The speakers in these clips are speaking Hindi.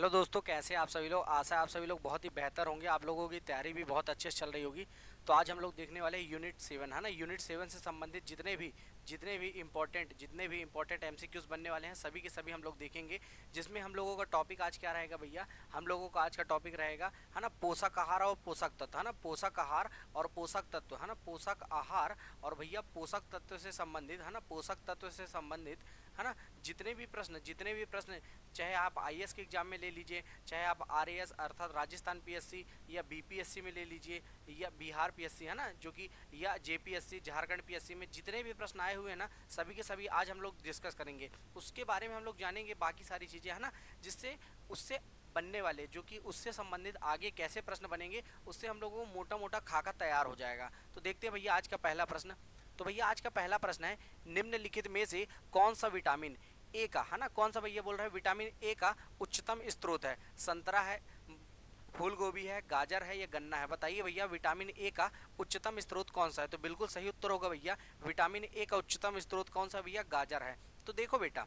हेलो दोस्तों, कैसे हैं आप सभी लोग। आशा है आप सभी लोग बहुत ही बेहतर होंगे। आप लोगों की तैयारी भी बहुत अच्छे से चल रही होगी। तो आज हम लोग देखने वाले हैं यूनिट 7, है ना। यूनिट 7 से संबंधित जितने भी इंपॉर्टेंट एमसीक्यूज बनने वाले हैं, सभी के सभी हम लोग देखेंगे। जिसमें हम लोगों का टॉपिक आज क्या रहेगा भैया। हम लोगों का आज का टॉपिक रहेगा, है ना, पोषक आहार और पोषक तत्व, है ना। पोषक आहार और पोषक तत्व, है ना। पोषक आहार और भैया पोषक तत्व से संबंधित, है ना। पोषक तत्व से संबंधित, है ना। जितने भी प्रश्न चाहे आप आईएएस के एग्जाम में ले लीजिए, चाहे आप आरएएस अर्थात राजस्थान पीएससी या बीपीएससी में ले लीजिए, या बिहार पीएससी, है ना, जो कि या जेपीएससी झारखंड पीएससी में जितने भी प्रश्न आए हुए हैं ना, सभी के सभी आज हम लोग डिस्कस करेंगे। उसके बारे में हम लोग जानेंगे बाकी सारी चीज़ें, है ना। जिससे उससे बनने वाले, जो कि उससे संबंधित आगे कैसे प्रश्न बनेंगे, उससे हम लोगों को मोटा मोटा खाका तैयार हो जाएगा। तो देखते हैं भैया आज का पहला प्रश्न। तो भैया आज का पहला प्रश्न है, निम्नलिखित में से कौन सा विटामिन ए का, है ना, कौन सा भैया बोल रहा है, विटामिन ए का उच्चतम स्रोत है। संतरा है, फूल गोभी है, गाजर है या गन्ना है। बताइए भैया विटामिन ए का उच्चतम स्रोत कौन सा है। तो बिल्कुल सही उत्तर होगा भैया, विटामिन ए का उच्चतम स्रोत कौन सा भैया, गाजर है। तो देखो बेटा,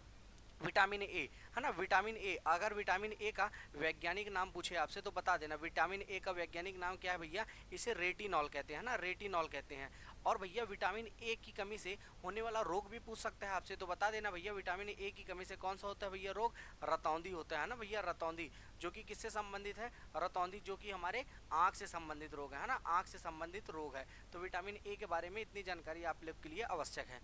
विटामिन ए, है ना, विटामिन ए, अगर विटामिन ए का वैज्ञानिक नाम पूछे आपसे तो बता देना, विटामिन ए का वैज्ञानिक नाम क्या है भैया। इसे रेटिनॉल कहते हैं ना, रेटिनॉल कहते हैं। और भैया विटामिन ए की कमी से होने वाला रोग भी पूछ सकता है आपसे, तो बता देना भैया विटामिन ए की कमी से कौन सा होता है भैया रोग, रतौंधी होता है ना भैया, रतौंधी। जो कि किससे संबंधित है, रतौंधी, जो कि हमारे आँख से संबंधित रोग है ना, आँख से संबंधित रोग है। तो विटामिन ए के बारे में इतनी जानकारी आप लोग के लिए आवश्यक है।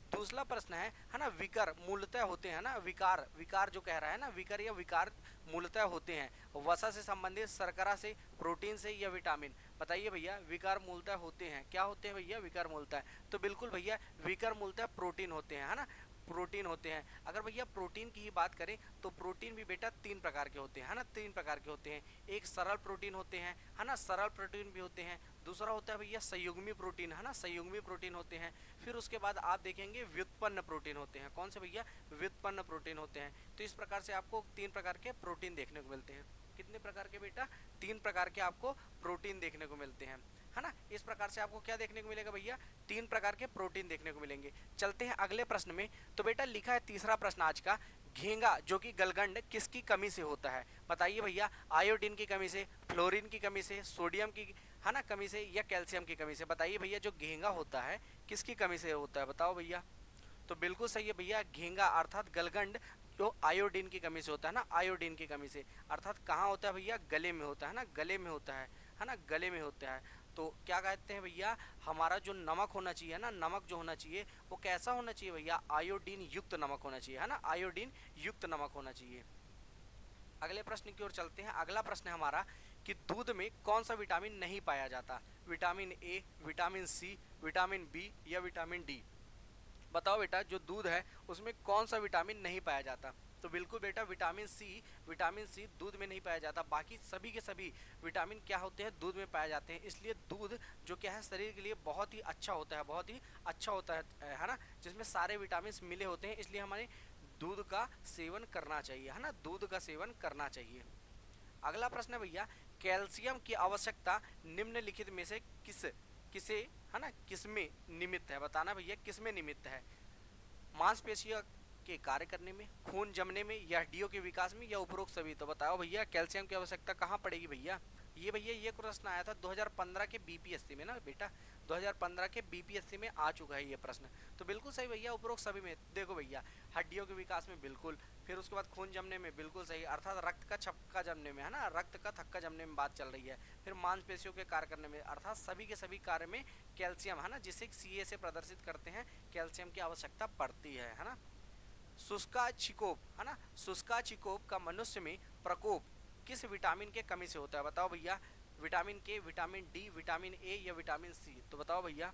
दूसरा प्रश्न है ना, विकर मूलतः होते हैं ना, विकार, विकार जो कह रहा है ना, विकर या विकार मूलतः होते हैं वसा से संबंधित, शर्करा से, प्रोटीन से या विटामिन। बताइए भैया विकार मूलतः होते हैं, क्या होते हैं भैया विकार मूलतः। तो बिल्कुल भैया विकार मूलतः प्रोटीन होते हैं, है ना, प्रोटीन होते हैं। अगर भैया प्रोटीन की ही बात करें तो प्रोटीन भी बेटा 3 प्रकार के होते हैं, है ना, 3 प्रकार के होते हैं। एक सरल प्रोटीन होते हैं, है ना, सरल प्रोटीन भी होते हैं। दूसरा होता है भैया संयुग्मी प्रोटीन, है ना, संयुग्मी प्रोटीन होते हैं। फिर उसके बाद आप देखेंगे व्युत्पन्न प्रोटीन होते हैं। कौन से भैया, व्युत्पन्न प्रोटीन होते हैं। तो इस प्रकार से आपको 3 प्रकार के प्रोटीन देखने को मिलते हैं। कितने प्रकार के बेटा, 3 प्रकार के आपको प्रोटीन देखने को मिलते हैं, है ना। इस प्रकार से आपको क्या देखने को मिलेगा भैया, 3 प्रकार के प्रोटीन देखने को मिलेंगे। चलते हैं अगले प्रश्न में। तो बेटा लिखा है तीसरा प्रश्न आज का, घेंगा जो कि गलगंड किसकी कमी से होता है। बताइए भैया, आयोडीन की कमी से, फ्लोरीन की कमी से, सोडियम की, है ना, कमी से या कैल्शियम की कमी से। बताइए भैया जो घेंगा होता है किसकी कमी से होता है, बताओ भैया। तो बिल्कुल सही है भैया, घेंगा अर्थात गलगंड जो आयोडीन की कमी से होता है ना, आयोडीन की कमी से। अर्थात कहाँ होता है भैया, गले में होता है ना, गले में होता है ना, गले में होता है। तो क्या कहते हैं भैया, हमारा जो नमक होना चाहिए ना, नमक जो होना चाहिए वो कैसा होना चाहिए भैया, आयोडीन युक्त नमक होना चाहिए, है ना, आयोडीन युक्त नमक होना चाहिए। अगले प्रश्न की ओर चलते हैं। अगला प्रश्न है हमारा कि दूध में कौन सा विटामिन नहीं पाया जाता। Vitamin A, vitamin C, vitamin B या विटामिन डी। बताओ बेटा जो दूध है उसमें कौन सा विटामिन नहीं पाया जाता। तो बिल्कुल बेटा विटामिन सी, विटामिन सी दूध में नहीं पाया जाता। बाकी सभी के सभी विटामिन क्या होते हैं, दूध में पाए जाते हैं। इसलिए दूध जो क्या है शरीर के लिए बहुत ही अच्छा होता है, बहुत ही अच्छा होता है ना, जिसमें सारे विटामिन मिले होते हैं। इसलिए हमारे दूध का सेवन करना चाहिए, है ना, दूध का सेवन करना चाहिए। अगला प्रश्न है भैया, कैल्शियम की आवश्यकता निम्नलिखित में से किसे, है ना, किसमें निमित्त है। बताना भैया किसमें निमित्त है, मांसपेशियों के कार्य करने में, खून जमने में या हड्डियों के विकास में या उपरोक्त सभी। तो बताओ भैया कैल्शियम की आवश्यकता कहाँ पड़ेगी भैया। ये भैया ये प्रश्न आया था 2015 के बीपीएससी में ना बेटा, 2015 के बीपीएससी में आ चुका है ये प्रश्न। तो बिल्कुल सही भैया, उपरोक्त सभी में। देखो भैया हड्डियों के विकास में बिल्कुल, फिर उसके बाद खून जमने में बिल्कुल सही, अर्थात रक्त का छक्का जमने में, है ना, रक्त का थक्का जमने में बात चल रही है। फिर मांसपेशियों के कार्य करने में, अर्थात सभी के सभी कार्य में कैल्शियम, है ना, जिसे सीए से प्रदर्शित करते हैं, कैल्शियम की आवश्यकता पड़ती है ना। शुष्का छिकोप, है ना, शुष्का छिकोप का मनुष्य में प्रकोप किस विटामिन के कमी से होता है। बताओ भैया, विटामिन के, विटामिन डी, विटामिन ए या विटामिन सी। तो बताओ भैया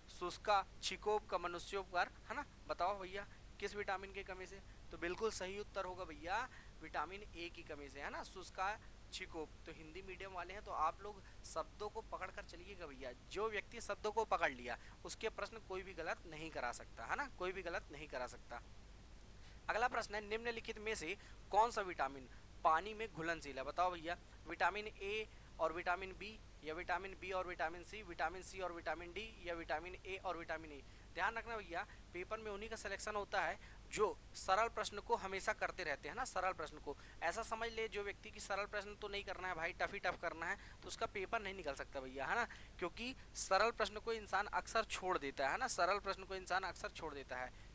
शुष्का छिकोप का मनुष्यों पर, है ना, बताओ भैया किस विटामिन की कमी से। तो बिल्कुल सही उत्तर होगा भैया विटामिन ए की कमी से, है ना, शुष्का छिकोप। तो हिंदी मीडियम वाले हैं तो आप लोग शब्दों को पकड़ कर चलिएगा भैया। जो व्यक्ति शब्दों को पकड़ लिया उसके प्रश्न कोई भी गलत नहीं करा सकता, है ना, कोई भी गलत नहीं करा सकता। अगला प्रश्न है, निम्नलिखित में से कौन सा विटामिन पानी में घुलनशील है। बताओ भैया, विटामिन ए और विटामिन बी या विटामिन बी और विटामिन सी, विटामिन सी और विटामिन डी या विटामिन ए और विटामिन ई। ध्यान रखना भैया पेपर में उन्हीं का सिलेक्शन होता है जो सरल प्रश्न को हमेशा करते रहते हैं ना, सरल प्रश्न को, ऐसा समझ ले जो व्यक्ति की सरल प्रश्न तो नहीं करना है भाई, टफ ही टफ करना है, तो उसका पेपर नहीं निकल सकता भैया, है ना, क्योंकि सरल प्रश्न को इंसान अक्सर छोड़ देता है ना, सरल प्रश्न को इंसान अक्सर छोड़ देता है।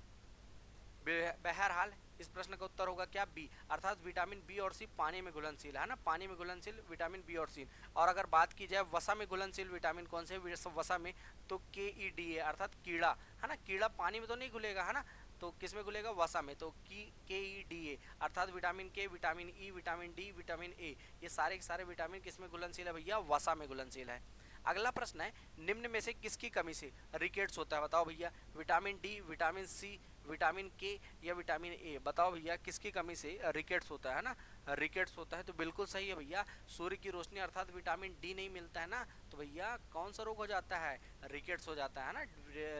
बहरहाल इस प्रश्न का उत्तर होगा क्या, बी, अर्थात विटामिन बी और सी पानी में घुलनशील है ना, पानी में घुलनशील विटामिन बी और सी। और अगर बात की जाए वसा में घुलनशील विटामिन कौन से वसा में, तो के ई डी ए, अर्थात कीड़ा, है ना, कीड़ा पानी में तो नहीं घुलेगा, है ना, तो किस में घुलेगा, वसा में, तो के ई डी ए, अर्थात विटामिन के, vitamin E, vitamin D, vitamin A, ये सारे के सारे विटामिन किस में घुलनशील है भैया, वसा में घुलनशील है। अगला प्रश्न है, निम्न में से किसकी कमी से रिकेट्स होता है, बताओ भैया, vitamin D, vitamin C, vitamin K या विटामिन ए, बताओ भैया किसकी कमी से रिकेट्स होता है ना, रिकेट्स होता है, तो बिल्कुल सही है भैया, सूर्य की रोशनी अर्थात विटामिन डी नहीं मिलता है ना, तो भैया कौन सा रोग हो जाता है, रिकेट्स हो जाता है ना,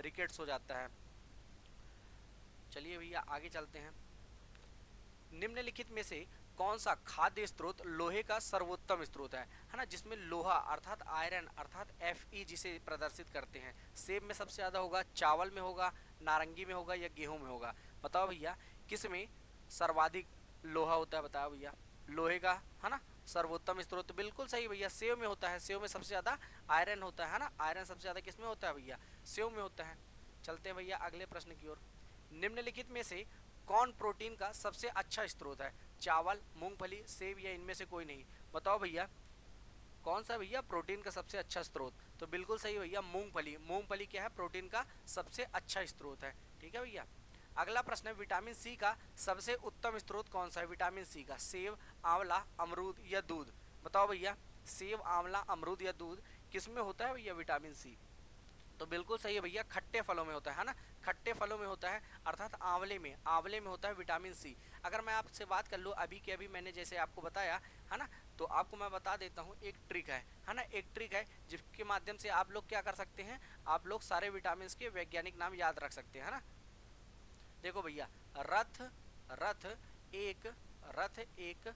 रिकेट्स हो जाता है। चलिए भैया आगे चलते हैं। निम्नलिखित में से कौन सा खाद्य स्रोत लोहे का सर्वोत्तम स्रोत है ना, जिसमें लोहा अर्थात आयरन अर्थात Fe जिसे प्रदर्शित करते हैं, सेब में सबसे ज़्यादा होगा, चावल में होगा, नारंगी में होगा या गेहूं में होगा, बताओ भैया किस में सर्वाधिक लोहा होता है, बताओ भैया, लोहे का, है ना, सर्वोत्तम स्रोत, बिल्कुल सही भैया, सेव में होता है, सेव में सबसे ज़्यादा आयरन होता है ना, आयरन सबसे ज़्यादा किस में होता है भैया, सेव में होता है। चलते हैं भैया अगले प्रश्न की ओर। निम्नलिखित में से कौन प्रोटीन का सबसे अच्छा स्रोत है, चावल, मूंगफली, सेब या इनमें से कोई नहीं, बताओ भैया कौन सा भैया प्रोटीन का सबसे अच्छा स्रोत, तो बिल्कुल सही भैया, मूंगफली, मूंगफली क्या है, प्रोटीन का सबसे अच्छा स्रोत है, ठीक है भैया। अगला प्रश्न है, विटामिन सी का सबसे उत्तम स्रोत कौन सा है, विटामिन सी का, सेब, आंवला, अमरूद या दूध, बताओ भैया सेब, आंवला, अमरूद या दूध किस में होता है भैया विटामिन सी, तो बिल्कुल सही है भैया, खट्टे फलों में होता है ना, खट्टे फलों में होता है, अर्थात आंवले में, आंवले में होता है विटामिन सी। अगर मैं आपसे बात कर लूँ अभी के अभी मैंने जैसे आपको बताया है ना, तो आपको मैं बता देता हूँ एक ट्रिक है ना, एक ट्रिक है जिसके माध्यम से आप लोग क्या कर सकते हैं, आप लोग सारे विटामिन के वैज्ञानिक नाम याद रख सकते हैं, है ना। देखो भैया, रथ, रथ एक, रथ एक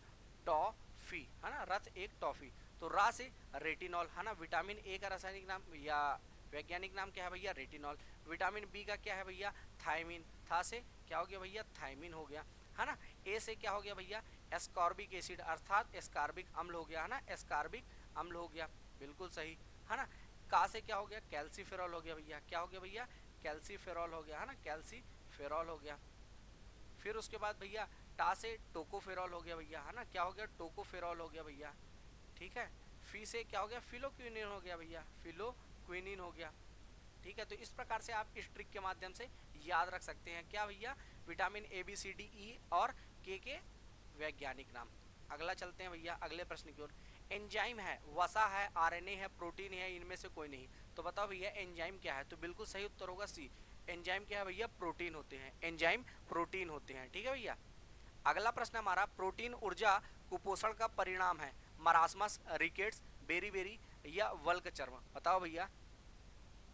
टॉफी, है ना, रथ एक टॉफी, तो रा से रेटिनॉल, है ना, विटामिन ए का रासायनिक नाम या वैज्ञानिक नाम क्या है भैया, रेटिनॉल। विटामिन बी का क्या है भैया, थायमिन, था से क्या हो गया भैया, थायमिन हो गया, है ना। ए से क्या हो गया भैया, एस्कॉर्बिक एसिड अर्थात एस्कॉर्बिक अम्ल हो गया, है ना, एस्कॉर्बिक अम्ल हो गया, बिल्कुल सही, है ना। का से क्या हो गया, कैल्सीफेरॉल हो गया भैया, क्या हो गया भैया, कैल्सीफेरॉल हो गया, है ना, कैल्सीफेरॉल हो गया। फिर उसके बाद भैया टा से टोकोफेरॉल हो गया भैया, है ना, क्या हो गया, टोकोफेरॉल हो गया भैया, ठीक है। फी से क्या हो गया, फिलोक्विनिन हो गया भैया, फिलोक्विनिन हो गया, ठीक है। तो इस प्रकार से आप इस ट्रिक के माध्यम से याद रख सकते हैं क्या भैया, vitamin A B C D E और के वैज्ञानिक नाम। अगला चलते हैं भैया अगले प्रश्न की ओर। एंजाइम है, वसा है, आरएनए है, प्रोटीन है, इनमें से कोई नहीं, तो बताओ भैया एंजाइम क्या है, तो बिल्कुल सही उत्तर होगा सी, एंजाइम क्या है भैया, प्रोटीन होते हैं, एंजाइम प्रोटीन होते हैं, ठीक है भैया। अगला प्रश्न हमारा, प्रोटीन ऊर्जा कुपोषण का परिणाम है, मरासमस, रिकेट्स, बेरी या वल्क चर्म, बताओ भैया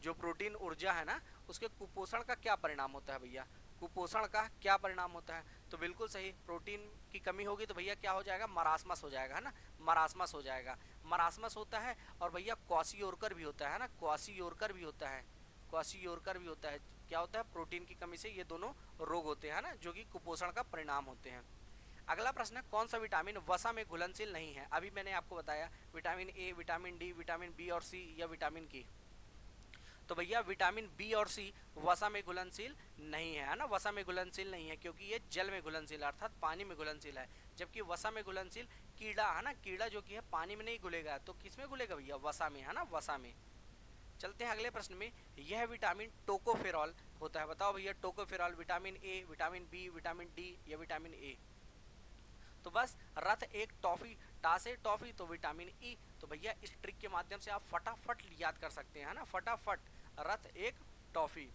जो प्रोटीन ऊर्जा है ना उसके कुपोषण का क्या परिणाम होता है भैया, कुपोषण का क्या परिणाम होता है, तो बिल्कुल सही, प्रोटीन की कमी होगी तो भैया क्या हो जाएगा, मरासमस हो जाएगा, है ना, मरासमस हो जाएगा, मरासमस होता है। और भैया क्वासियोरकर भी होता है ना, क्वासियोरकर भी होता है, क्वासियोरकर भी होता है, क्या होता है, प्रोटीन की कमी से ये दोनों रोग होते हैं ना, जो कि कुपोषण का परिणाम होते हैं। अगला प्रश्न है, कौन सा विटामिन वसा में घुलनशील नहीं है, अभी मैंने आपको बताया vitamin A, vitamin D, vitamin B और सी या विटामिन के, तो भैया विटामिन बी और सी वसा में घुलनशील नहीं है ना, वसा में घुलनशील नहीं है क्योंकि ये जल में घुलनशील अर्थात पानी में घुलनशील है, जबकि वसा में घुलनशील कीड़ा है ना, कीड़ा जो कि है पानी में नहीं घुलेगा, तो किस में घुलेगा भैया, वसा में, है ना, वसा में। चलते हैं अगले प्रश्न में, यह विटामिन टोकोफेरॉल होता है, बताओ भैया tocopherol vitamin A, vitamin B, vitamin D या विटामिन ए, तो बस रथ एक टॉफी, टा से टॉफी तो विटामिन ई, तो भैया इस ट्रिक के माध्यम से आप फटाफट याद कर सकते हैं ना, फटाफट, रथ एक टॉफी।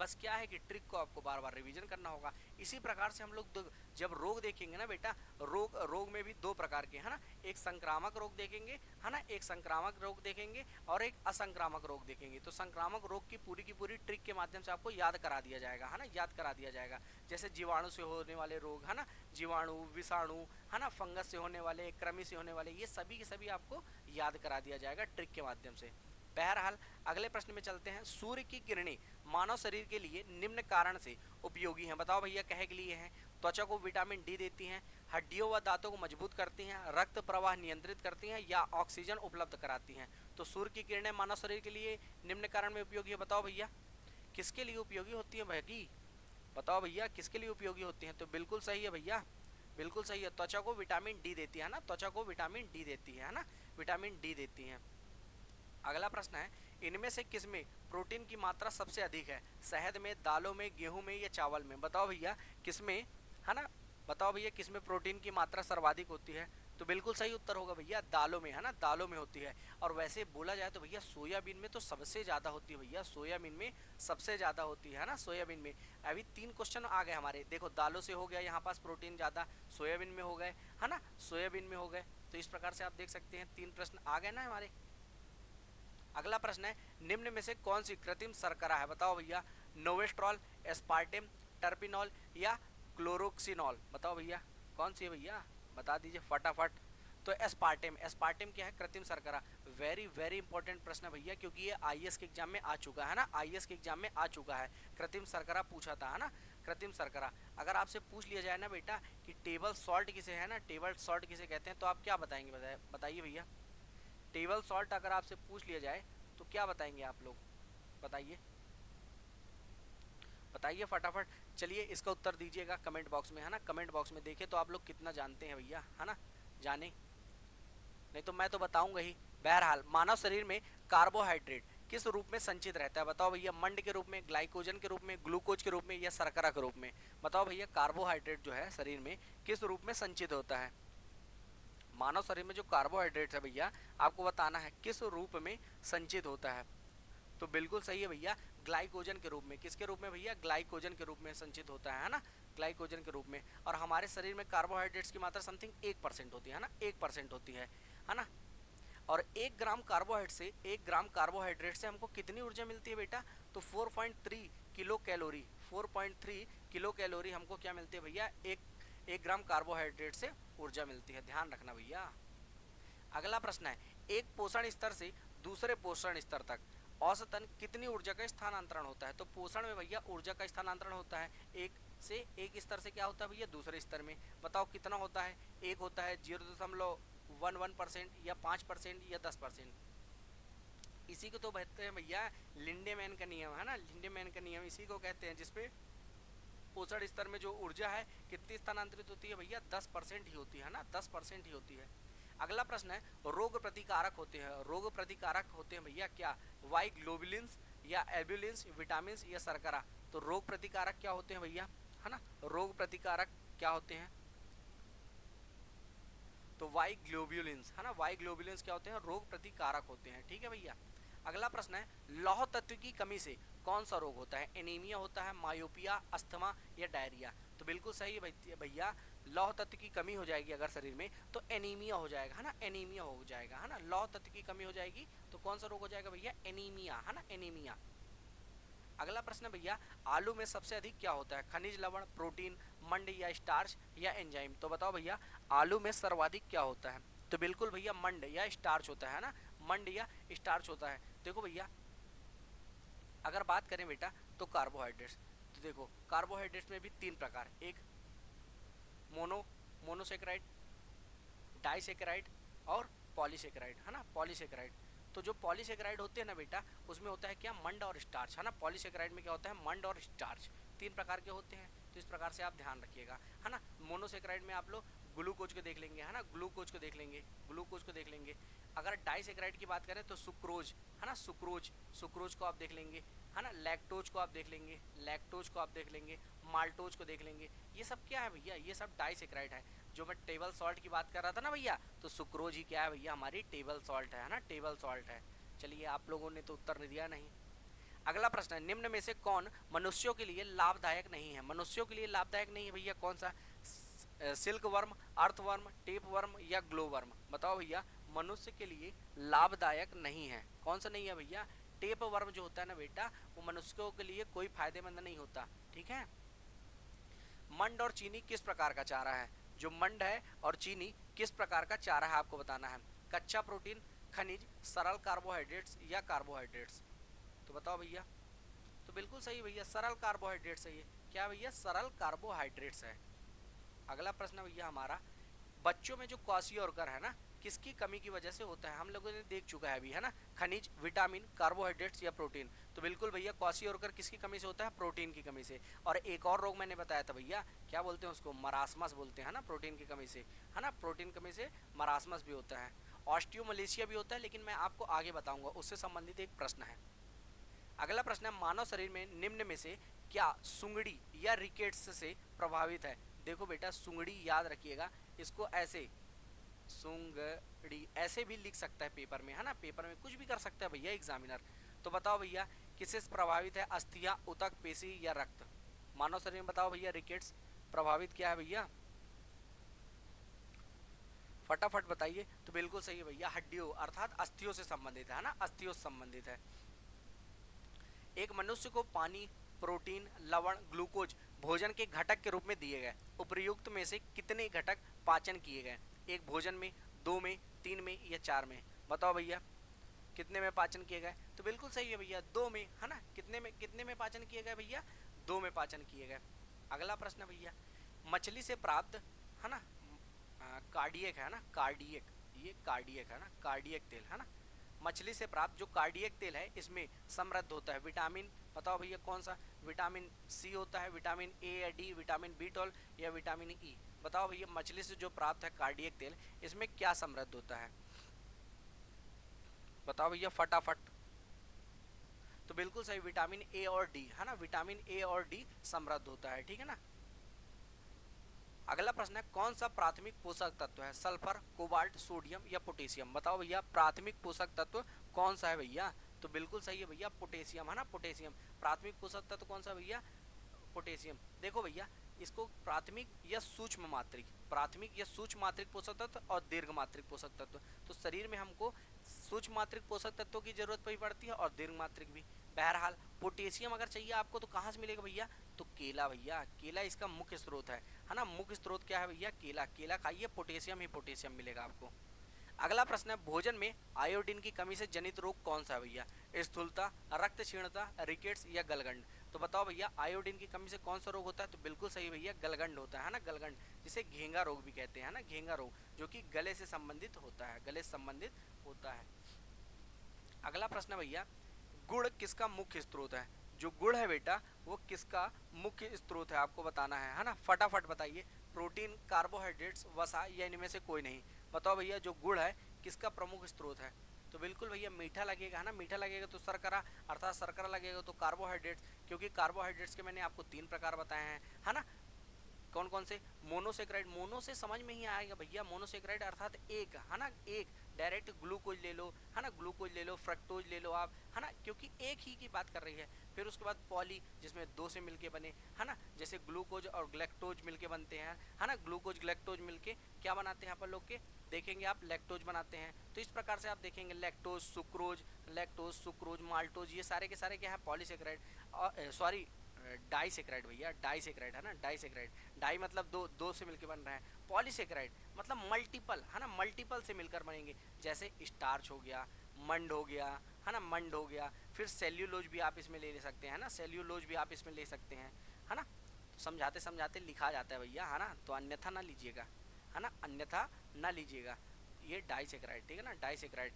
बस क्या है कि ट्रिक को आपको बार बार रिवीजन करना होगा। इसी प्रकार से हम लोग जब रोग देखेंगे ना बेटा, रोग में भी दो प्रकार के, है ना, एक संक्रामक रोग देखेंगे, है ना, एक संक्रामक रोग देखेंगे और एक असंक्रामक रोग देखेंगे। तो संक्रामक रोग की पूरी ट्रिक के माध्यम से आपको याद करा दिया जाएगा, है ना, याद करा दिया जाएगा। जैसे जीवाणु से होने वाले रोग, है ना, जीवाणु, विषाणु, है ना, फंगस से होने वाले, कृमि से होने वाले, ये सभी के सभी आपको याद करा दिया जाएगा ट्रिक के माध्यम से। बहरहाल अगले प्रश्न में चलते हैं। सूर्य की किरणें मानव शरीर के लिए निम्न कारण से उपयोगी हैं। बताओ भैया कहे के लिए हैं। त्वचा को विटामिन डी देती हैं, हड्डियों व दांतों को मजबूत करती हैं, रक्त प्रवाह नियंत्रित करती हैं, या ऑक्सीजन उपलब्ध कराती हैं। तो सूर्य की किरणें मानव शरीर के लिए निम्न कारण में उपयोगी है। बताओ भैया किसके लिए उपयोगी होती है भैया, बताओ भैया किसके लिए उपयोगी होती हैं। तो बिल्कुल सही है भैया, बिल्कुल सही है, त्वचा को विटामिन डी देती है ना, त्वचा को विटामिन डी देती है ना, विटामिन डी देती हैं। अगला प्रश्न है, इनमें से किसमें प्रोटीन की मात्रा सबसे अधिक है? शहद में, दालों में, गेहूं में, या चावल में? बताओ भैया किसमें, है ना, बताओ भैया किसमें प्रोटीन की मात्रा सर्वाधिक होती है? तो बिल्कुल सही उत्तर होगा भैया दालों में, है ना, दालों में होती है। और वैसे बोला जाए तो भैया सोयाबीन में तो सबसे ज़्यादा होती है भैया, सोयाबीन में सबसे ज़्यादा होती है ना, सोयाबीन में। अभी 3 क्वेश्चन आ गए हमारे, देखो दालों से हो गया यहाँ पास प्रोटीन ज़्यादा, सोयाबीन में हो गए, है ना, सोयाबीन में हो गए। तो इस प्रकार से आप देख सकते हैं 3 प्रश्न आ गए ना हमारे। अगला प्रश्न है, निम्न में से कौन सी कृत्रिम शर्करा है? बताओ भैया, नोवेस्ट्रॉल, एस्पार्टेम, टर्पिनॉल, या क्लोरोक्सिनॉल? बताओ भैया कौन सी है भैया, बता दीजिए फटाफट। तो एस्पार्टेम, एस्पार्टेम क्या है? कृत्रिम शर्करा। वेरी वेरी इंपॉर्टेंट प्रश्न है भैया, क्योंकि ये आईएएस के एग्जाम में आ चुका है ना, आईएएस के एग्जाम में आ चुका है। कृत्रिम शर्करा पूछा था, है ना, कृत्रिम शर्करा। अगर आपसे पूछ लिया जाए ना बेटा कि टेबल सॉल्ट किसे है ना, टेबल सॉल्ट किसे कहते हैं, तो आप क्या बताएंगे? बताइए भैया, टेबल सॉल्ट अगर आपसे पूछ लिया जाए तो क्या बताएंगे आप लोग? बताइए, बताइए फटाफट। चलिए इसका उत्तर दीजिएगा कमेंट बॉक्स में, है ना, कमेंट बॉक्स में। देखें तो आप लोग कितना जानते हैं भैया, है ना, जाने, नहीं तो मैं तो बताऊंगा ही। बहरहाल मानव शरीर में कार्बोहाइड्रेट किस रूप में संचित रहता है? बताओ भैया, मंड के रूप में, ग्लाइकोजन के रूप में, ग्लूकोज के रूप में, या शर्करा के रूप में? बताओ भैया कार्बोहाइड्रेट जो है शरीर में किस रूप में संचित होता है? मानव शरीर में जो कार्बोहाइड्रेट है भैया, आपको बताना है किस रूप में संचित होता है। तो बिल्कुल सही है भैया, ग्लाइकोजन के रूप में। किसके रूप में भैया? ग्लाइकोजन के रूप में संचित होता है ना, ग्लाइकोजन के रूप में। और हमारे शरीर में कार्बोहाइड्रेट्स की मात्रा समथिंग 1% होती है ना, 1% होती है ना। और 1 ग्राम कार्बोहाइड्रेट से हमको कितनी ऊर्जा मिलती है बेटा? तो 4.3 किलो कैलोरी, 4.3 किलो कैलोरी हमको क्या मिलती है भैया? एक ग्राम कार्बोहाइड्रेट से ऊर्जा मिलती है, ध्यान रखना भैया। अगला प्रश्न है, एक पोषण स्तर से दूसरे पोषण स्तर तक औसतन कितनी ऊर्जा का स्थानांतरण होता है? तो पोषण में भैया ऊर्जा का स्थानांतरण होता है एक स्तर से क्या होता है भैया? दूसरे स्तर में। बताओ कितना होता है? एक होता है 0.11%, या 5%, या 10%। इसी को तो कहते हैं भैया लिंडेमैन का नियम, है ना, लिंडेमैन का नियम इसी को कहते हैं, जिसपे पोषण स्तर में जो ऊर्जा है कितनी स्थानांतरित होती है भैया? 10% ही होती है ना, 10% ही होती है। अगला प्रश्न है, रोग प्रतिकारक होते हैं, रोग प्रतिकारक होते हैं भैया क्या? वाई ग्लोबुलिन्स, या एल्ब्यूलिन्स, विटामिन, या शर्करा? तो रोग प्रतिकारक क्या होते हैं भैया, है ना, रोग प्रतिकारक क्या होते हैं? तो वाई ग्लोब्युलिन्स, है ना, वाई ग्लोब्युलिन्स क्या होते हैं? रोग प्रतिकारक होते हैं, ठीक है भैया। अगला प्रश्न है, लौह तत्व की कमी से कौन सा रोग होता है? एनीमिया होता है, मायोपिया, अस्थमा, या डायरिया? तो बिल्कुल सही है भैया, लौह तत्व की कमी हो जाएगी अगर शरीर में तो एनीमिया हो जाएगा, है ना, एनीमिया हो जाएगा, है ना, लौह तत्व की कमी हो जाएगी तो कौन सा रोग हो जाएगा भैया? एनीमिया, है ना, एनीमिया। अगला प्रश्न भैया, आलू में सबसे अधिक क्या होता है? खनिज लवण, प्रोटीन, मंड, या स्टार्च, या एंजाइम? तो बताओ भैया आलू में सर्वाधिक क्या होता है? तो बिल्कुल भैया मंड या स्टार्च होता है ना, मंड या स्टार्च होता है। देखो भैया अगर बात करें बेटा तो कार्बोहाइड्रेट्स, तो देखो कार्बोहाइड्रेट्स में भी 3 प्रकार, एक मोनोसेकेराइड, डाइसेकेराइड, और पॉलीसेकेराइड, है ना, पॉलीसेकेराइड। तो जो पॉलीसेकेराइड होते हैं ना बेटा, उसमें होता है क्या? मंड और स्टार्च, है ना, पॉलीसेकेराइड में क्या होता है? मंड और स्टार्च, 3 प्रकार के होते हैं। तो इस प्रकार से आप ध्यान रखिएगा, है ना। मोनोसेकेराइड में आप लोग ग्लूकोज को देख लेंगे, है ना, ग्लूकोज को देख लेंगे, ग्लूकोज को देख लेंगे। अगर डाइसेकेराइड की बात करें तो सुक्रोज, है ना, सुक्रोज को आप देख लेंगे, है ना, लैक्टोज को आप देख लेंगे, लैक्टोज को आप देख लेंगे, माल्टोज को देख लेंगे। ये सब क्या है भैया? ये सब डाइसेकेराइड है। जो मैं टेबल सॉल्ट की बात कर रहा था ना भैया, तो सुक्रोज ही क्या है भैया? हमारी टेबल सॉल्ट है ना, टेबल सॉल्ट है। चलिए आप लोगों ने तो उत्तर नहीं दिया नहीं। अगला प्रश्न है, निम्न में से कौन मनुष्यों के लिए लाभदायक नहीं है? मनुष्यों के लिए लाभदायक नहीं है भैया कौन सा? सिल्क वर्म, अर्थ वर्म, टेप वर्म, या ग्लो वर्म? बताओ भैया मनुष्य के लिए लाभदायक नहीं है, कौन सा नहीं है भैया? टेप वर्म जो होता है ना बेटा, वो मनुष्यों के लिए कोई फायदेमंद नहीं होता, ठीक है। मंड और चीनी किस प्रकार का चारा है? जो मंड है और चीनी किस प्रकार का चारा है आपको बताना है। कच्चा प्रोटीन, खनिज, सरल कार्बोहाइड्रेट्स या कार्बोहाइड्रेट्स? तो बताओ भैया। तो बिल्कुल सही भैया, सरल कार्बोहाइड्रेट्स है ये। क्या भैया? सरल कार्बोहाइड्रेट्स है। अगला प्रश्न भैया हमारा, बच्चों में जो क्वाशियोर्कर है ना, किसकी कमी की वजह से होता है? हम लोगों ने देख चुका है अभी, है ना, खनिज, विटामिन, कार्बोहाइड्रेट्स या प्रोटीन। तो बिल्कुल भैया क्वाशियोर्कर किसकी कमी से होता है? प्रोटीन की कमी से। और एक और रोग मैंने बताया था भैया, क्या बोलते हैं उसको? मरासमस बोलते हैं ना, प्रोटीन की कमी से, है ना, प्रोटीन कमी से मरासमस भी होता है। ऑस्टियोमलेशिया भी होता है, लेकिन मैं आपको आगे बताऊंगा, उससे संबंधित एक प्रश्न है। अगला प्रश्न है, मानव शरीर में निम्न में से क्या सुंगड़ी या रिकेट्स से प्रभावित है? देखो बेटा, सुंगड़ी याद रखिएगा, इसको ऐसे सुंगड़ी ऐसे भी लिख सकता है पेपर में, है ना, पेपर में कुछ भी कर सकता है भैया एग्जामिनर। तो बताओ भैया, किससे प्रभावित है? अस्थियां, उतक, पेशी या रक्त? मानव शरीर में बताओ भैया, रिकेट्स प्रभावित क्या है भैया? फटाफट बताइए। तो बिल्कुल सही है भैया, हड्डियों अर्थात अस्थियों से संबंधित है ना, अस्थियों से संबंधित है। एक मनुष्य को पानी, प्रोटीन, लवण, ग्लूकोज भोजन के घटक के रूप में दिए गए। उपर्युक्त में से कितने घटक पाचन किए गए? एक भोजन में, दो में, तीन में या चार में? बताओ भैया, कितने में पाचन किए गए? तो बिल्कुल सही है भैया, दो में, है ना। कितने में पाचन किए गए भैया? दो में पाचन किए गए। अगला प्रश्न भैया, मछली से प्राप्त, है ना, कार्डियक है ना, कार्डियक, ये कार्डियक है ना, कार्डियक तेल, है ना, मछली से प्राप्त जो कार्डियक तेल है इसमें समृद्ध होता है विटामिन। बताओ भैया कौन सा? विटामिन सी होता है, विटामिन ए या डी, विटामिन बी12 या विटामिन ई? बताओ भैया, मछली से जो प्राप्त है कार्डियक तेल, इसमें क्या समृद्ध होता है? बताओ भैया फटाफट। तो बिल्कुल सही, विटामिन ए और डी, है ना, विटामिन ए और डी समृद्ध होता है, ठीक है ना। अगला प्रश्न है, कौन सा प्राथमिक पोषक तत्व है? सल्फर, कोबाल्ट, सोडियम या पोटेशियम? बताओ भैया, प्राथमिक पोषक तत्व कौन सा है भैया? तो बिल्कुल सही है भैया, पोटेशियम, है ना, पोटेशियम। प्राथमिक पोषक तत्व कौन सा भैया? पोटेशियम। देखो भैया, इसको प्राथमिक या सूक्ष्म मात्रिक, प्राथमिक या सूक्ष्म मात्रिक पोषक तत्व और दीर्घ मात्रिक पोषक तत्व। तो शरीर में हमको सूक्ष्म मात्रिक पोषक तत्वों की जरूरत भी पड़ती है और दीर्घ मात्रिक भी। बहरहाल पोटेशियम अगर चाहिए आपको तो कहाँ से मिलेगा भैया? तो केला भैया, केला इसका मुख्य स्रोत है ना। मुख्य स्रोत क्या है भैया? केला। केला खाइए, पोटेशियम ही पोटेशियम मिलेगा आपको। अगला प्रश्न है, भोजन में आयोडीन की कमी से जनित रोग कौन सा है भैया? स्थूलता, रक्त क्षीणता, रिकेट्स या गलगंड? तो बताओ भैया, आयोडीन की कमी से कौन सा रोग होता है? तो बिल्कुल सही भैया, गलगंड होता है ना, गलगंड, जिसे घेंगा रोग भी कहते हैं ना, घेंगा रोग, जो कि गले से संबंधित होता है, गले से संबंधित होता है। अगला प्रश्न भैया, गुड़ किसका मुख्य स्रोत है? जो गुड़ है बेटा, वो किसका मुख्य स्रोत है आपको बताना है ना, फटाफट बताइए। प्रोटीन, कार्बोहाइड्रेट्स, वसा या इनमें से कोई नहीं? बताओ भैया, जो गुड़ है किसका प्रमुख स्रोत है? तो बिल्कुल भैया, मीठा लगेगा, है ना, मीठा लगेगा तो शर्करा, अर्थात शर्करा लगेगा तो कार्बोहाइड्रेट्स, क्योंकि कार्बोहाइड्रेट्स के मैंने आपको 3 प्रकार बताए हैं, है ना। कौन कौन से? मोनोसेक्राइड, मोनो से समझ में ही आएगा भैया, मोनोसेक्राइड अर्थात एक, है ना, एक। डायरेक्ट ग्लूकोज ले लो, है ना, ग्लूकोज ले लो, फ्रक्टोज ले लो आप, है ना, क्योंकि एक ही की बात कर रही है। फिर उसके बाद पॉली, जिसमें 2 से मिलके बने, है ना, जैसे ग्लूकोज और ग्लैक्टोज मिलके बनते हैं, है ना, ग्लूकोज ग्लैक्टोज मिलके क्या बनाते हैं अपन लोग के? देखेंगे आप, लैक्टोज बनाते हैं। तो इस प्रकार से आप देखेंगे lactose, sucrose, lactose, sucrose, maltose, ये सारे के सारे क्या है? पॉलीसेक्राइड, सॉरी, डाइसेक्राइड भैया, डाइसेक्राइड, है ना, डाइसेक्राइड। डाई मतलब दो से मिलकर बन रहा है। पॉलीसेक्राइड मतलब मल्टीपल, है ना, मल्टीपल से मिलकर बनेंगे, जैसे स्टार्च हो गया, मंड हो गया, है ना, मंड हो गया। फिर सेल्यूलोज भी आप इसमें ले सकते हैं ना, सेल्यूलोज भी आप इसमें ले सकते हैं, है ना। तो समझाते समझाते लिखा जाता है भैया, है ना, तो अन्यथा ना लीजिएगा, है ना, अन्यथा ना लीजिएगा। ये डाइसेक्राइड, ठीक है ना, डाइसेक्राइड।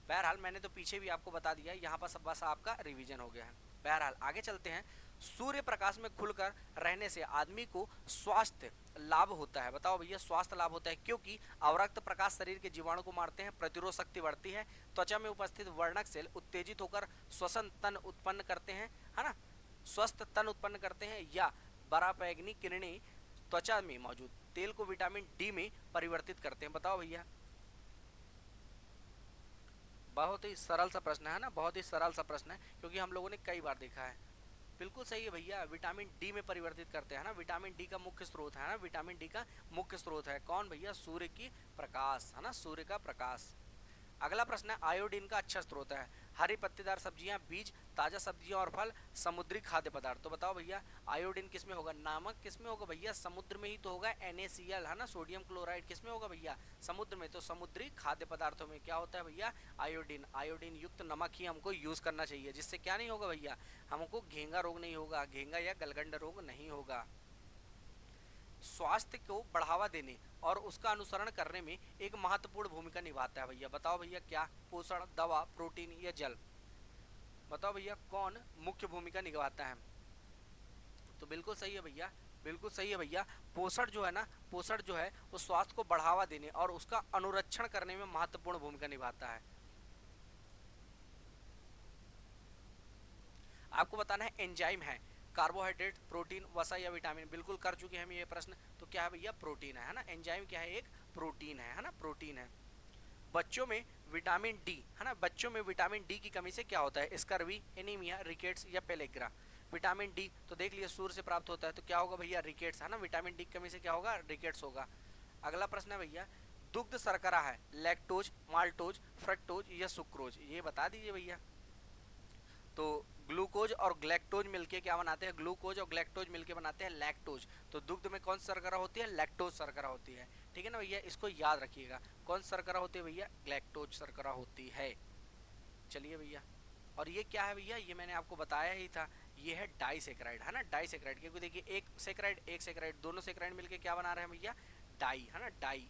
बहरहाल मैंने तो पीछे भी आपको बता दिया, यहाँ पर सब बस आपका रिवीजन हो गया है। बहरहाल आगे चलते हैं। सूर्य प्रकाश में खुलकर रहने से आदमी को स्वास्थ्य लाभ होता है। बताओ भैया, स्वास्थ्य लाभ होता है क्योंकि अवरक्त प्रकाश शरीर के जीवाणु को मारते हैं, प्रतिरोध शक्ति बढ़ती है, त्वचा में उपस्थित वर्णक सेल उत्तेजित होकर श्वसन तन उत्पन्न करते हैं, है ना, स्वस्थ तन उत्पन्न करते हैं, या पराबैंगनी किरणें त्वचा में मौजूद तेल को विटामिन डी में परिवर्तित करते हैं। बताओ भैया, बहुत ही सरल सा प्रश्न है ना, बहुत ही सरल सा प्रश्न है, क्योंकि हम लोगों ने कई बार देखा है। बिल्कुल सही है भैया, विटामिन डी में परिवर्तित करते हैं ना, विटामिन डी का मुख्य स्रोत है ना, विटामिन डी का मुख्य स्रोत है कौन भैया? सूर्य की प्रकाश, है ना, सूर्य का प्रकाश। अगला प्रश्न है, आयोडीन का अच्छा स्रोत है। हरी पत्तेदार सब्जियां, बीज, ताजा सब्जियां और फल, समुद्री खाद्य पदार्थ। तो बताओ भैया आयोडीन किस में होगा, नमक किस में होगा भैया, समुद्र में ही तो होगा, NaCl है ना, सोडियम क्लोराइड किस में होगा भैया, समुद्र में। तो समुद्री खाद्य पदार्थों में क्या होता है भैया, आयोडीन। आयोडीन युक्त नमक ही हमको यूज करना चाहिए, जिससे क्या नहीं होगा भैया, हमको घेंगा रोग नहीं होगा, घेंगा या गलगंड रोग नहीं होगा। स्वास्थ्य को बढ़ावा देने और उसका अनुसरण करने में एक महत्वपूर्ण भूमिका निभाता है भैया। बताओ भैया क्या, पोषण, दवा, प्रोटीन या जल। बताओ भैया कौन मुख्य भूमिका निभाता है। तो बिल्कुल सही है भैया, बिल्कुल सही है भैया, पोषण जो है ना, पोषण जो है वो स्वास्थ्य को बढ़ावा देने और उसका अनुरक्षण करने में महत्वपूर्ण भूमिका निभाता है। आपको बताना है एंजाइम है, कार्बोहाइड्रेट, प्रोटीन, वसा या विटामिन। बिल्कुल कर चुके हैं हम ये प्रश्न। तो क्या है भैया, प्रोटीन है ना, एंजाइम क्या है, एक प्रोटीन है ना, प्रोटीन है। बच्चों में विटामिन डी है ना, बच्चों में विटामिन डी की कमी से क्या होता है, स्कर्वी, एनीमिया, रिकेट्स या पेलेग्रा। विटामिन डी तो देख लिया सूर्य से प्राप्त होता है, तो क्या होगा भैया, रिकेट्स है ना, विटामिन डी की कमी से क्या होगा, रिकेट्स होगा। अगला प्रश्न है भैया, दुग्ध शर्करा है, लैक्टोज, माल्टोज, फ्रक्टोज या सुक्रोज, ये बता दीजिए भैया। तो ग्लूकोज और ग्लैक्टोज मिलके क्या बनाते हैं, ग्लूकोज और ग्लैक्टोज मिलके बनाते हैं लैक्टोज। तो दुग्ध में कौन सी शर्करा होती है, लैक्टोज शर्करा होती है, ठीक है ना भैया, इसको याद रखिएगा। कौन सी शर्करा होती है भैया, ग्लैक्टोज शर्करा होती है। चलिए भैया, और ये क्या है भैया, ये मैंने आपको बताया ही था, ये है डाइसेक्राइड है ना, डाइसेक्राइड। क्योंकि देखिए एक सेक्राइड दोनों सेक्राइड मिलके क्या बना रहे हैं भैया, डाई है ना, डाई।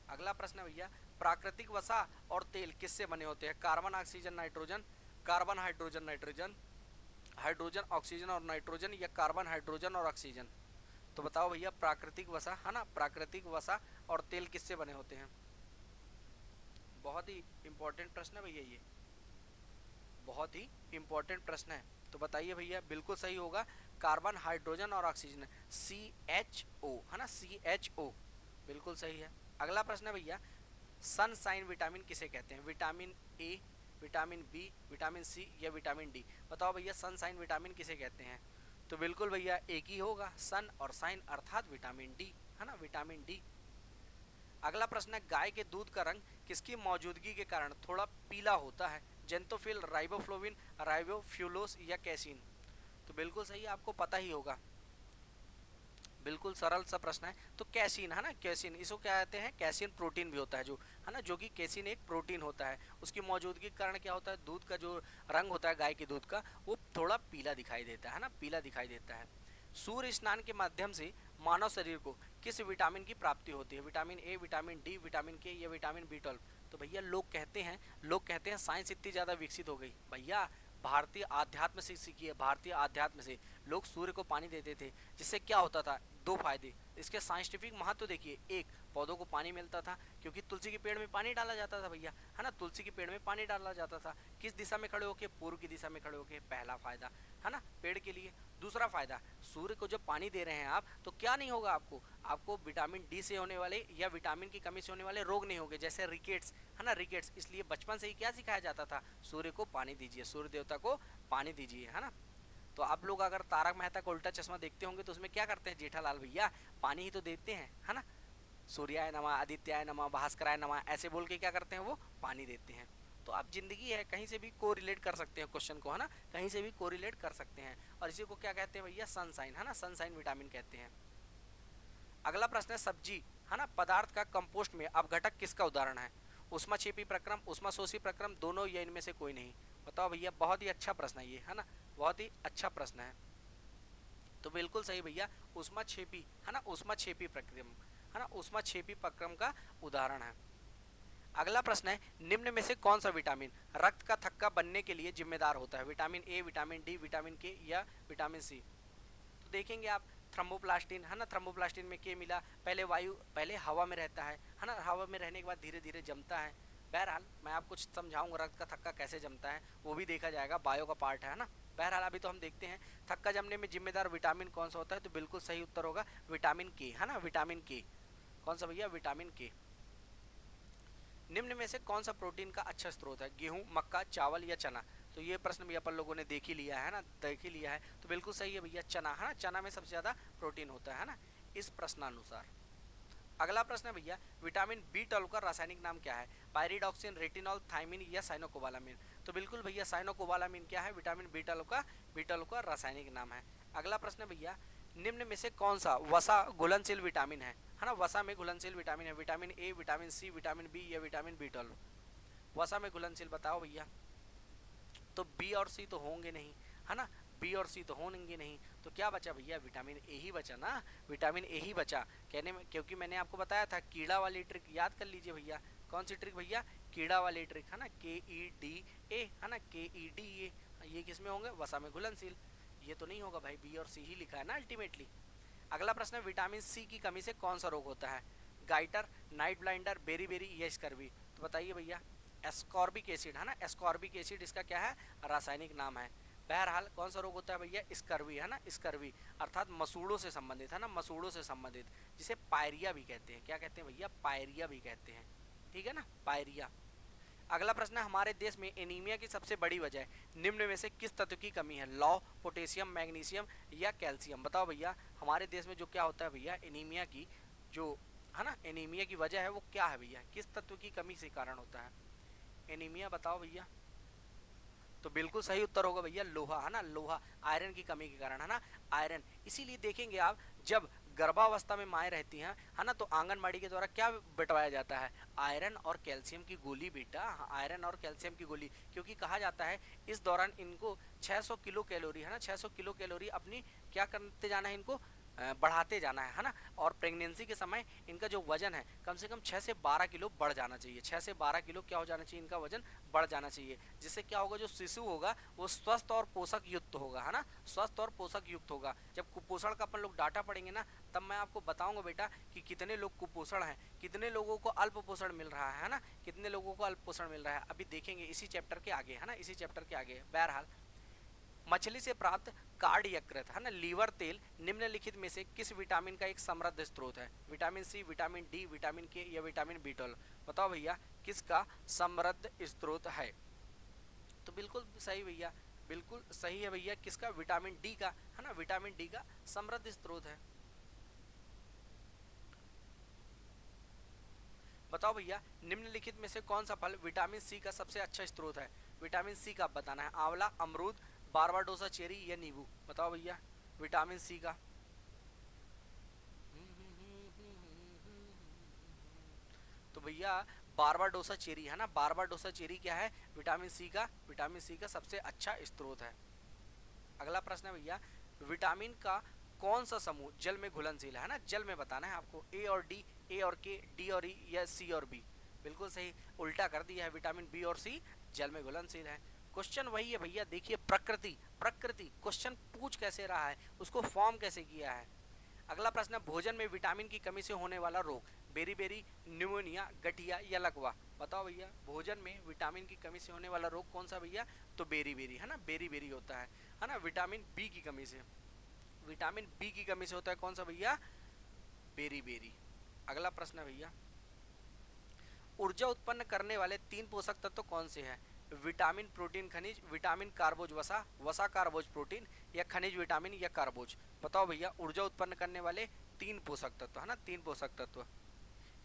अगला प्रश्न है भैया, प्राकृतिक वसा और तेल किससे बने होते हैं, carbon, oxygen, nitrogen, carbon, hydrogen, nitrogen, hydrogen, oxygen और नाइट्रोजन, या कार्बन, हाइड्रोजन और ऑक्सीजन। तो बताओ भैया प्राकृतिक वसा है ना, प्राकृतिक वसा और तेल किससे बने होते हैं। बहुत ही इंपॉर्टेंट प्रश्न है भैया, ये बहुत ही इंपॉर्टेंट प्रश्न है। तो बताइए भैया, बिल्कुल सही होगा, कार्बन, हाइड्रोजन और ऑक्सीजन, CHO है ना, CHO बिल्कुल सही है। अगला प्रश्न है भैया, सनसाइन विटामिन किसे कहते हैं, vitamin A, vitamin B, vitamin C या विटामिन डी। बताओ भैया सनसाइन विटामिन किसे कहते हैं। तो बिल्कुल भैया एक ही होगा, सन और साइन अर्थात विटामिन डी है ना, विटामिन डी। अगला प्रश्न है, गाय के दूध का रंग किसकी मौजूदगी के कारण थोड़ा पीला होता है, जेंतोफिल, राइबोफ्लोविन, राइबोफ्यूलोस या कैसीन। तो बिल्कुल सही, आपको पता ही होगा, बिल्कुल सरल सा प्रश्न है। तो कैसीन है ना, कैसीन, इसको क्या कहते हैं, कैसीन प्रोटीन भी होता है जो है ना, जो कि कैसीन एक प्रोटीन होता है, उसकी मौजूदगी के कारण क्या होता है, दूध का जो रंग होता है गाय के दूध का वो थोड़ा पीला दिखाई देता है ना, पीला दिखाई देता है। सूर्य स्नान के माध्यम से मानव शरीर को किस विटामिन की प्राप्ति होती है, vitamin A, vitamin D, vitamin K या विटामिन B12। तो भैया लोग कहते हैं साइंस इतनी ज़्यादा विकसित हो गई भैया, भारतीय आध्यात्म से सीखिए, भारतीय आध्यात्म से लोग सूर्य को पानी देते थे, जिससे क्या होता था, दो फायदे, इसके साइंटिफिक महत्व देखिए। एक, पौधों को पानी मिलता था, क्योंकि तुलसी के पेड़ में पानी डाला जाता था भैया है ना, तुलसी के पेड़ में पानी डाला जाता था, किस दिशा में खड़े होके, पूर्व की दिशा में खड़े होके, पहला फायदा है ना पेड़ के लिए। दूसरा फायदा, सूर्य को जब पानी दे रहे हैं आप, तो क्या नहीं होगा आपको विटामिन डी से होने वाले या विटामिन की कमी से होने वाले रोग नहीं होंगे, जैसे रिकेट्स है ना, रिकेट्स। इसलिए बचपन से ही क्या सिखाया जाता था, सूर्य को पानी दीजिए, सूर्य देवता को पानी दीजिए है ना। तो आप लोग अगर तारक मेहता का उल्टा चश्मा देखते होंगे तो उसमें क्या करते हैं जेठालाल भैया, पानी ही तो देते हैं है ना, सूर्याय नमः, आदित्याय नमः, भास्कराय नमः, ऐसे बोल के क्या करते हैं, वो पानी देते हैं। तो आप जिंदगी है, कहीं से भी को रिलेट कर सकते हैं क्वेश्चन को है ना, कहीं से भी को रिलेट कर सकते हैं। और इसी को क्या कहते हैं भैया, सनसाइन है ना, सनसाइन विटामिन कहते हैं। अगला प्रश्न है, सब्जी है ना पदार्थ का कंपोस्ट में अपघटक किसका उदाहरण है, उष्माक्षेपी प्रक्रम, उष्माशोषी प्रक्रम, दोनों या इनमें से कोई नहीं। बताओ भैया, बहुत ही अच्छा प्रश्न है ये है ना, बहुत ही अच्छा प्रश्न है। तो बिल्कुल सही भैया, उष्माक्षेपी है ना, उष्माक्षेपी प्रक्रम है ना, उष्माक्षेपी प्रक्रम का उदाहरण है। अगला प्रश्न है, निम्न में से कौन सा विटामिन रक्त का थक्का बनने के लिए जिम्मेदार होता है, vitamin A, vitamin D, vitamin K या विटामिन सी। तो देखेंगे आप, थ्रोम्बोप्लास्टिन है ना, थ्रोम्बोप्लास्टिन में के मिला, पहले हवा में रहता है ना, हवा में रहने के बाद धीरे धीरे जमता है। बहरहाल मैं आपको समझाऊंगा रक्त का थक्का कैसे जमता है, वो भी देखा जाएगा, बायो का पार्ट है ना। बहरहाल अभी तो हम देखते हैं थक्का जमने में जिम्मेदार विटामिन कौन सा होता है। तो बिल्कुल सही उत्तर होगा विटामिन के है ना, विटामिन के। कौन सा भैया, विटामिन के। निम्न में से कौन सा प्रोटीन का अच्छा स्रोत है, गेहूं, मक्का, चावल या चना। तो ये प्रश्न भी अपन लोगों ने देख ही लिया है ना, देख ही लिया है। तो बिल्कुल सही है भैया, चना है ना, चना में सबसे ज्यादा प्रोटीन होता है ना, इस प्रश्नानुसार। अगला प्रश्न है भैया, विटामिन B12 का रासायनिक नाम क्या है? पायरिडॉक्सिन, रेटिनॉल, थायमिन या साइनोकोबालामिन? तो बिल्कुल भैया साइनोकोबालामिन क्या है? विटामिन B12 का रासायनिक नाम है। अगला प्रश्न है भैया, निम्न में से कौन सा वसा घुलनशील विटामिन है ना? वसा में घुलनशील विटामिन है, vitamin A, vitamin C, vitamin B या विटामिन B12? वसा में घुलनशील बताओ भैया। तो बी और सी तो होंगे नहीं, है ना? बी और सी तो होंगे नहीं, तो क्या बचा भैया? विटामिन ए ही बचा ना, विटामिन ए ही बचा कहने में, क्योंकि मैंने आपको बताया था कीड़ा वाली ट्रिक याद कर लीजिए भैया। कौन सी ट्रिक भैया? कीड़ा वाली ट्रिक, है ना? KEDA, है ना? KEDA, ये किस में होंगे? वसा में घुलनशील। ये तो नहीं होगा भाई, बी और सी ही लिखा है ना अल्टीमेटली। अगला प्रश्न है, विटामिन सी की कमी से कौन सा रोग होता है? गाइटर, नाइट ब्लाइंडर, बेरी या स्कर्वी? तो बताइए भैया। एस्कॉर्बिक एसिड, है ना? एस्कॉर्बिक एसिड इसका क्या है? रासायनिक नाम है। बहरहाल कौन सा रोग होता है भैया? स्कर्वी, है ना? स्कर्वी अर्थात मसूड़ों से संबंधित, है ना? मसूड़ों से संबंधित, जिसे पायरिया भी कहते हैं। क्या कहते हैं भैया? पायरिया भी कहते हैं, ठीक है ना? पायरिया। अगला प्रश्न है, हमारे देश में एनीमिया की सबसे बड़ी वजह निम्न में से किस तत्व की कमी है? लौह, पोटेशियम, मैग्नीशियम या कैल्शियम? बताओ भैया, हमारे देश में जो क्या होता है भैया, एनीमिया की जो, है ना, एनीमिया की वजह है वो क्या है भैया? किस तत्व की कमी से कारण होता है एनीमिया? बताओ भैया। तो बिल्कुल सही उत्तर होगा भैया लोहा, है ना? लोहा, आयरन की कमी के कारण, है ना? आयरन। इसीलिए देखेंगे आप, जब गर्भावस्था में माएँ रहती हैं, है ना, तो आंगनबाड़ी के द्वारा क्या बंटवाया जाता है? आयरन और कैल्शियम की गोली बेटा, आयरन और कैल्शियम की गोली, क्योंकि कहा जाता है इस दौरान इनको 600 किलो कैलोरी, है ना, 600 किलो कैलोरी अपनी क्या करते जाना है? इनको बढ़ाते जाना है ना? और प्रेगनेंसी के समय इनका जो वजन है कम से कम 6 से 12 किलो बढ़ जाना चाहिए। 6 से 12 किलो क्या हो जाना चाहिए? इनका वजन बढ़ जाना चाहिए, जिससे क्या होगा? जो शिशु होगा वो स्वस्थ और पोषक युक्त होगा, है ना? स्वस्थ और पोषक युक्त होगा। जब कुपोषण का अपन लोग डाटा पढ़ेंगे ना, तब मैं आपको बताऊंगा बेटा कि कितने लोग कुपोषण हैं, कितने लोगों को अल्प पोषण मिल रहा है ना? कितने लोगों को अल्प पोषण मिल रहा है, अभी देखेंगे इसी चैप्टर के आगे, है ना? इसी चैप्टर के आगे। बहरहाल, मछली से प्राप्त कार्ड यकृत, है ना, लीवर तेल निम्नलिखित में से किस विटामिन का एक समृद्ध स्रोत है? Vitamin C, vitamin D, vitamin K या विटामिन B12? बताओ भैया, किसका समृद्ध स्रोत है? तो बिल्कुल सही भैया, बिल्कुल सही है भैया, किसका? विटामिन डी का, है ना? विटामिन डी का समृद्ध स्रोत है। बताओ भैया, निम्नलिखित में से कौन सा फल विटामिन सी का सबसे अच्छा स्रोत है? विटामिन सी का बताना है। आंवला, अमरूद, बारबाडोसा चेरी या नींबू? बताओ भैया, विटामिन सी का। तो भैया बारबाडोसा चेरी, है ना? बारबाडोसा चेरी क्या है? विटामिन सी का सबसे अच्छा स्रोत है। अगला प्रश्न है भैया, विटामिन का कौन सा समूह जल में घुलनशील है ना? जल में बताना है आपको। ए और डी, ए और के, डी और ई या सी और बी? बिल्कुल सही, उल्टा कर दिया है, विटामिन बी और सी जल में घुलनशील है। क्वेश्चन वही है भैया, देखिए प्रकृति, प्रकृति क्वेश्चन पूछ कैसे रहा है, उसको फॉर्म कैसे किया है। अगला प्रश्न है, भोजन में विटामिन की कमी से होने वाला रोग, बेरी, न्यूमोनिया, गठिया या लकवा? बताओ भैया, भोजन में विटामिन की कमी से होने वाला रोग कौन सा भैया? तो बेरी, है ना? बेरी होता है ना? विटामिन बी की कमी से, विटामिन बी की कमी से होता है कौन सा भैया? बेरी। अगला प्रश्न है भैया, ऊर्जा उत्पन्न करने वाले 3 पोषक तत्व कौन से हैं? विटामिन, प्रोटीन, खनिज, विटामिन, कार्बोज, वसा, वसा, कार्बोज, प्रोटीन या खनिज, विटामिन या कार्बोज? बताओ भैया, ऊर्जा उत्पन्न करने वाले 3 पोषक तत्व, है ना? 3 पोषक तत्व।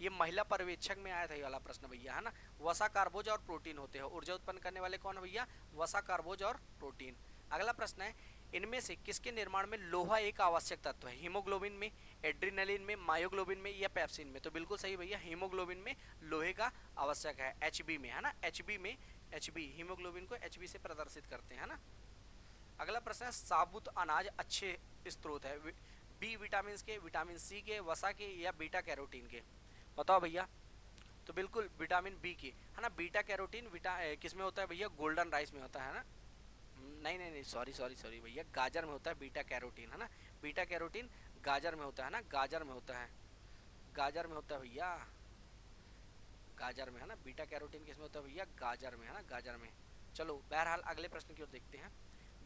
ये महिला पर्यवेक्षक में आया था ये वाला प्रश्न भैया, है ना? वसा, कार्बोज और प्रोटीन होते हैं। ऊर्जा उत्पन्न करने वाले कौन है भैया? वसा, कार्बोज और प्रोटीन। अगला प्रश्न है, इनमें से किसके निर्माण में लोहा एक आवश्यक तत्व है? हीमोग्लोबिन में, एड्रीनलिन में, मायोग्लोबिन में या पेप्सिन में? तो बिल्कुल सही भैया, हीमोग्लोबिन में लोहे का आवश्यक है, HB में, है ना? HB में, HB हीमोग्लोबिन को HB से प्रदर्शित करते हैं, है ना? अगला प्रश्न है, साबुत अनाज अच्छे स्रोत है? बी विटामिन के, विटामिन सी के, वसा के या बीटा कैरोटीन के? बताओ भैया। तो बिल्कुल विटामिन बी की, है ना? बीटा कैरोटीन किस में होता है भैया? गोल्डन राइस में होता है ना? नहीं, सॉरी भैया, गाजर में होता है बीटा कैरोटीन, है ना? बीटा कैरोटीन गाजर में होता है ना? गाजर में होता है, गाजर में होता है भैया, गाजर में, है ना? बीटा कैरोटीन किस में होता है भैया? गाजर में, है ना? गाजर में। चलो बहरहाल अगले प्रश्न की ओर देखते हैं।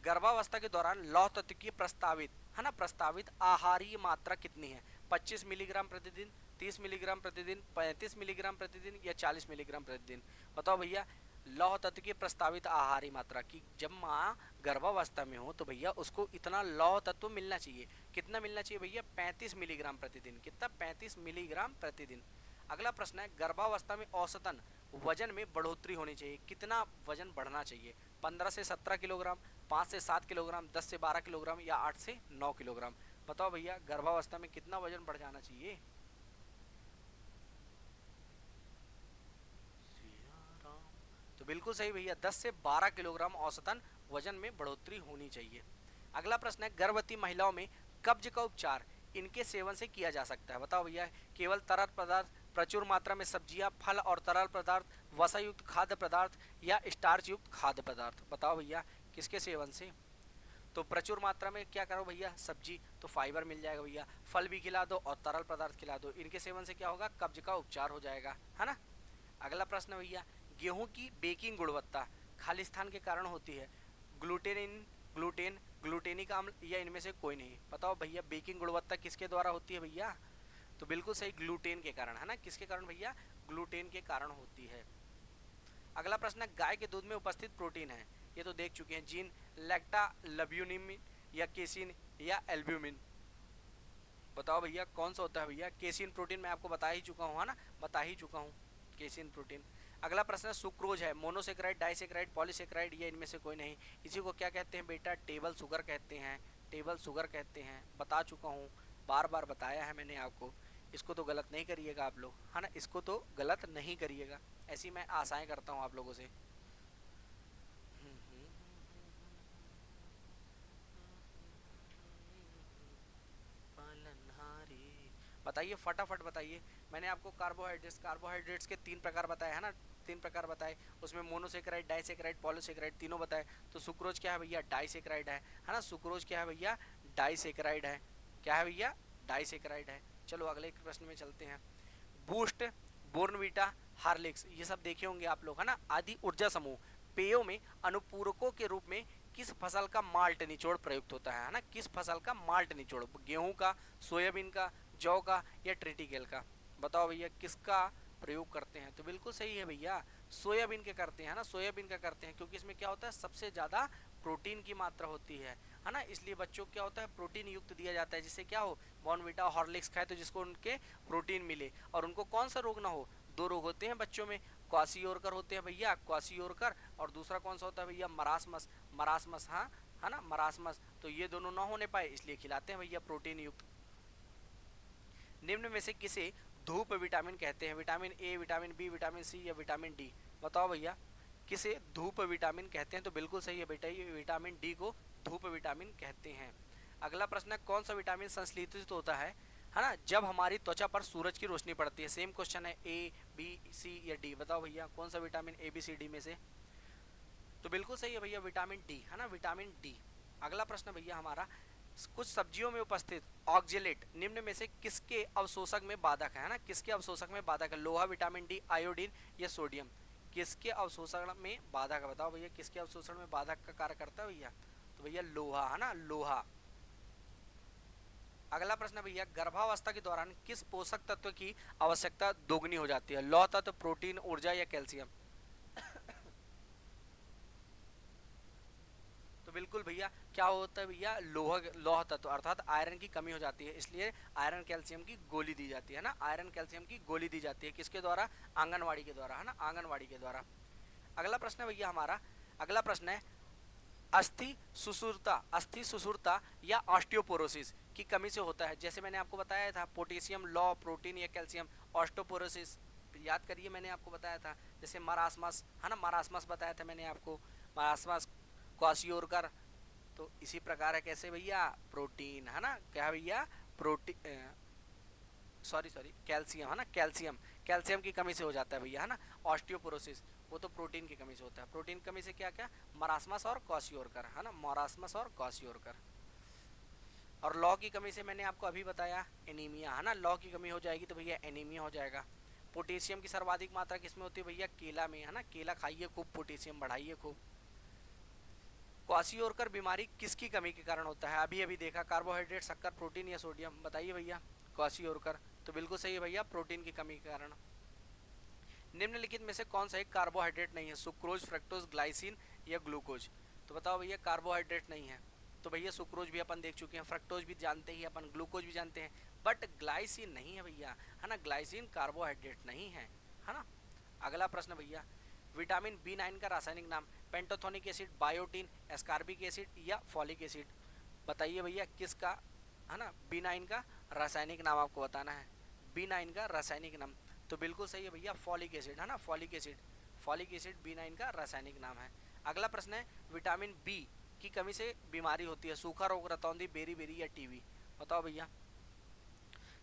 गर्भावस्था के दौरान लौह तत्व की प्रस्तावित, है ना, प्रस्तावित आहारीय मात्रा कितनी है? 25 मिलीग्राम प्रतिदिन, 30 मिलीग्राम प्रतिदिन, 35 मिलीग्राम प्रतिदिन या 40 मिलीग्राम प्रतिदिन? बताओ भैया, लौह तत्व की प्रस्तावित आहारी मात्रा की, जब माँ गर्भावस्था में हो तो भैया उसको इतना लौह तत्व मिलना चाहिए। कितना मिलना चाहिए भैया? 35 मिलीग्राम प्रतिदिन। कितना? 35 मिलीग्राम प्रतिदिन। अगला प्रश्न है, गर्भावस्था में औसतन वजन में बढ़ोतरी होनी चाहिए। कितना वजन बढ़ना चाहिए? 15 से 17 किलोग्राम, 5 से 7 किलोग्राम, 10 से 12 किलोग्राम या 8 से 9 किलोग्राम। बताओ भैया गर्भावस्था में कितना वजन बढ़ जाना चाहिए? तो बिल्कुल सही भैया, 10 से 12 किलोग्राम औसतन वजन में बढ़ोतरी होनी चाहिए। अगला प्रश्न है, गर्भवती महिलाओं में कब्ज का उपचार इनके सेवन से किया जा सकता है। बताओ भैया, केवल तरल पदार्थ, प्रचुर मात्रा में सब्जियां, फल और तरल पदार्थ, वसा युक्त खाद्य पदार्थ या स्टार्च युक्त खाद्य पदार्थ। बताओ भैया किसके सेवन से? तो प्रचुर मात्रा में क्या करो भैया? सब्जी, तो फाइबर मिल जाएगा भैया। फल भी खिला दो और तरल पदार्थ खिला दो, इनके सेवन से क्या होगा? कब्ज का उपचार हो जाएगा, है ना। अगला प्रश्न भैया, गेहूं की बेकिंग गुणवत्ता खालिस्तान के कारण होती है। ग्लूटेन, ग्लूटेन, ग्लूटेनिक अम्ल या इनमें से कोई नहीं। बताओ भैया बेकिंग गुणवत्ता किसके द्वारा होती है भैया? तो बिल्कुल सही, ग्लूटेन के कारण, है ना। किसके कारण भैया? ग्लूटेन के कारण होती है। अगला प्रश्न है, गाय के दूध में उपस्थित प्रोटीन है, ये तो देख चुके हैं, जीन, लैक्टा लब्यूमिन या केसिन या एल्ब्यूमिन। बताओ भैया कौन सा होता है भैया? केसिन प्रोटीन मैं आपको बता ही चुका हूँ, है ना, बता ही चुका हूँ केसिन प्रोटीन। अगला प्रश्न है, सुक्रोज है, मोनोसेक्राइड, डाइसेक्राइड, पॉलीसेक्राइड या इनमें से कोई नहीं। इसी को क्या कहते हैं बेटा? टेबल शुगर कहते हैं, टेबल शुगर कहते हैं। बता चुका हूँ, बार बार बताया है मैंने आपको। इसको तो गलत नहीं करिएगा आप लोग, है ना, इसको तो गलत नहीं करिएगा। ऐसी मैं आशाएं करता हूँ आप लोगों से। पालनहारी, बताइए फटाफट बताइए। मैंने आपको कार्बोहाइड्रेट्स के 3 प्रकार बताए, है ना, 3 प्रकार बताए। उसमें मोनोसेक्राइड, डाइसेक्राइड, पॉलीसेक्राइड तीनों बताए। तो सुक्रोज क्या है भैया? डाइसेक्राइड है ना। सुक्रोज क्या है भैया? डाइसेक्राइड है। क्या है भैया? डाइसेक्राइड है। चलो अगले एक प्रश्न में चलते हैं। बूस्ट, बोर्नवीटा, हार्लिक्स ये सब देखे होंगे आप लोग, है ना। आदि ऊर्जा समूह पेयों में अनुपूरकों के रूप में किस फसल का माल्ट निचोड़ प्रयुक्त होता है ना। किस फसल का माल्ट निचोड़? गेहूं का, सोयाबीन का, जौ का या ट्रिटिकेल का। बताओ भैया किसका प्रयोग करते हैं? तो बिल्कुल सही है भैया, सोयाबीन के करते हैं ना, सोयाबीन का करते हैं, क्योंकि इसमें क्या होता है? सबसे ज़्यादा प्रोटीन की मात्रा होती है ना। इसलिए बच्चों को क्या होता है? प्रोटीन युक्त दिया जाता है, जिससे क्या हो? बॉर्नवीटा हॉर्लिक्स खाए तो जिसको उनके प्रोटीन मिले और उनको कौन सा रोग ना हो। 2 रोग होते हैं बच्चों में, क्वासियोरकर होते हैं भैया, क्वासियोरकर, और दूसरा कौन सा होता है भैया? मरासमस, मरासमस, हाँ, है ना, मरासमस। तो ये दोनों ना होने पाए इसलिए खिलाते हैं भैया प्रोटीन युक्त। निम्न में से किसे धूप विटामिन कहते हैं? Vitamin A, vitamin B, vitamin C या विटामिन डी। बताओ भैया किसे धूप विटामिन कहते हैं? तो बिल्कुल सही है बेटा, ये विटामिन डी को धूप विटामिन कहते हैं। अगला प्रश्न है, कौन सा विटामिन संश्लेषित होता है ना, जब हमारी त्वचा पर सूरज की रोशनी पड़ती है? सेम क्वेश्चन है, ए, बी, सी या डी। बताओ भैया कौन सा vitamin A, B, C, D में से? तो बिल्कुल सही है भैया, विटामिन डी, है ना, विटामिन डी। अगला प्रश्न भैया हमारा, कुछ सब्जियों में उपस्थित ऑक्जेलेट निम्न में से किसके अवशोषक में बाधक है ना। किसके अवशोषक में बाधक है? लोहा, विटामिन डी, आयोडीन या सोडियम। किसके अवशोषण में बाधक है? बताओ भैया किसके अवशोषण में बाधक का कार्य करता है भैया? तो भैया लोहा, है ना, लोहा। अगला प्रश्न भैया, गर्भावस्था के दौरान किस पोषक तत्व की आवश्यकता दोगुनी हो जाती है? लौह तत्व, प्रोटीन, ऊर्जा या कैल्शियम। तो बिल्कुल भैया क्या होता है भैया? लौह तत्व अर्थात आयरन की कमी हो जाती है, इसलिए आयरन कैल्शियम की गोली दी जाती है ना। आयरन कैल्शियम की गोली दी जाती है किसके द्वारा? आंगनवाड़ी के द्वारा, है ना, आंगनवाड़ी के द्वारा। अगला प्रश्न भैया हमारा, अगला प्रश्न है, अस्थि सुसुरता या ऑस्टियोपोरोसिस की कमी से होता है। जैसे मैंने आपको बताया था, पोटेशियम, लौ, प्रोटीन या कैल्शियम। ऑस्टियोपोरोसिस याद करिए, मैंने आपको बताया था। जैसे मरासमस, है ना, मरासमस बताया था मैंने आपको, मरासमस, क्वासियोरकर। तो इसी प्रकार है, कैसे भैया? प्रोटीन, है ना, क्या भैया? प्रोटीन, सॉरी कैल्शियम, है ना, कैल्शियम, कैल्शियम की कमी से हो जाता है भैया, है ना, ऑस्टियोपोरोसिस। वो तो प्रोटीन की कमी से होता है। प्रोटीन की कमी से क्या क्या? मरासमस और क्वासियोरकर, है ना, मरासमस और क्वासियोरकर। और लौ की कमी से मैंने आपको अभी बताया, एनीमिया, है ना, लौ की कमी हो जाएगी तो भैया एनीमिया हो जाएगा। पोटेशियम की सर्वाधिक मात्रा किसमें होती है भैया? केला में, है ना, केला खाइए खूब, पोटेशियम बढ़ाइए खूब। क्वासियोरकर बीमारी किसकी कमी के कारण होता है? अभी अभी देखा, कार्बोहाइड्रेट, शक्कर, प्रोटीन या सोडियम। बताइए भैया क्वासियोरकर। तो बिल्कुल सही है भैया, प्रोटीन की कमी के कारण। निम्नलिखित में से कौन सा एक कार्बोहाइड्रेट नहीं है? सुक्रोज, फ्रक्टोज, ग्लाइसिन या ग्लूकोज? तो बताओ भैया, कार्बोहाइड्रेट नहीं है। तो भैया सुक्रोज भी अपन देख चुके हैं, फ्रक्टोज भी जानते ही अपन, ग्लूकोज भी जानते हैं, बट ग्लाइसिन नहीं है भैया, है ना। ग्लाइसिन कार्बोहाइड्रेट नहीं है ना। अगला प्रश्न भैया, विटामिन बी9 का रासायनिक नाम? पेंटोथोनिक एसिड, बायोटीन, एस्कार्बिक एसिड या फॉलिक एसिड? बताइए भैया किसका, है ना, बी9 का रासायनिक नाम आपको बताना है। बी9 का रासायनिक नाम, तो बिल्कुल सही है भैया, फॉलिक एसिड, है ना, फॉलिक एसिड। फॉलिक एसिड बी9 का रासायनिक नाम है। अगला प्रश्न है, विटामिन बी की कमी से बीमारी होती है? सूखा रोग, रतौंधी, बेरी बेरी या टीबी? बताओ भैया।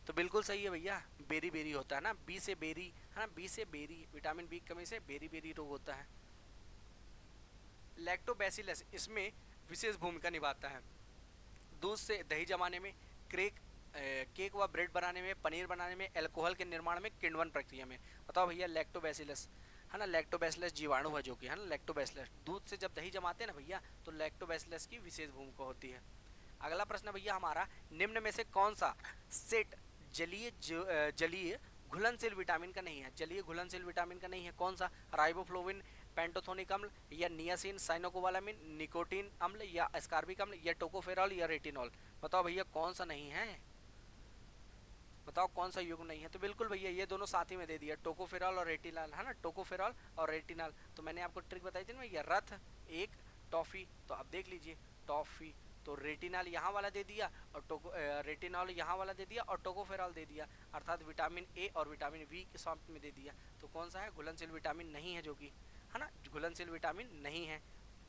तो बिल्कुल सही है भैया, बेरी बेरी होता है ना, बी से बेरी, है ना, बी से बेरी, विटामिन बी की कमी से बेरी बेरी रोग होता है। लैक्टोबैसिलस इसमें विशेष भूमिका निभाता है? दूध से दही जमाने में, केक व ब्रेड बनाने में, पनीर बनाने में, अल्कोहल के निर्माण में, किण्वन प्रक्रिया में? बताओ भैया। लैक्टोबैसिलस, है ना, लैक्टोबैसिलस जीवाणु है जो कि, है ना, लैक्टोबैसिलस दूध से जब दही जमाते हैं ना भैया, तो लैक्टोबैसिलस की विशेष भूमिका होती है। अगला प्रश्न भैया हमारा, निम्न में से कौन सा सेट जलीय घुलनशील विटामिन का नहीं है? जलीय घुलनशील विटामिन का नहीं है, कौन सा? राइबोफ्लोविन, पेंटोथोनिक अम्ल या नियासिन, साइनोकोबालामिन, निकोटीन अम्ल या एस्कार्बिक अम्ल या टोकोफेरॉल या रेटिनॉल? बताओ भैया कौन सा नहीं है? बताओ कौन सा युग्म नहीं है? तो बिल्कुल भैया ये दोनों साथ ही में दे दिया, टोकोफेरॉल और रेटिनॉल, है ना, टोकोफेरॉल और रेटिनॉल। तो मैंने आपको ट्रिक बताई थी ना भैया, रथ एक टॉफी, तो आप देख लीजिए टॉफी, तो रेटिनॉल यहाँ वाला दे दिया और रेटिनॉल यहाँ वाला दे दिया और टोकोफेरॉल दे दिया, अर्थात विटामिन ए और विटामिन बी के साथ में दे दिया। तो कौन सा है? घुलनशील विटामिन नहीं है, जो कि, है ना, घुलनशील विटामिन नहीं है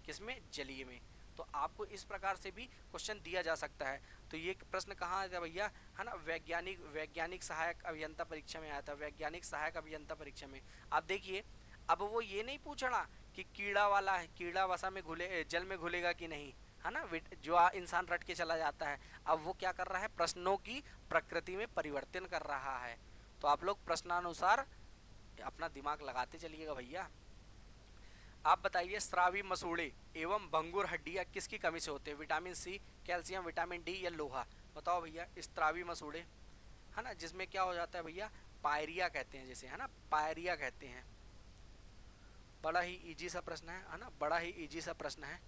किसमें? जलीय में। तो आपको इस प्रकार से भी क्वेश्चन दिया जा सकता है। तो ये प्रश्न कहाँ आया था भैया, है ना, वैज्ञानिक सहायक अभियंता परीक्षा में आया था, वैज्ञानिक सहायक अभियंता परीक्षा में। आप देखिए, अब वो ये नहीं पूछना कि कीड़ा वाला है, कीड़ा वसा में घुले, जल में घुलेगा कि नहीं, है ना, जो इंसान रट के चला जाता है। अब वो क्या कर रहा है? प्रश्नों की प्रकृति में परिवर्तन कर रहा है। तो आप लोग प्रश्नानुसार अपना दिमाग लगाते चलिएगा भैया। आप बताइए, स्रावी मसूड़े एवं भंगुर हड्डियां किसकी कमी से होते हैं? Vitamin C, calcium, vitamin D या लोहा? बताओ भैया। स्रावी मसूड़े, है ना, जिसमें क्या हो जाता है भैया, पायरिया कहते हैं जिसे, है ना, पायरिया कहते हैं। बड़ा ही इजी सा प्रश्न है ना, बड़ा ही इजी सा प्रश्न है।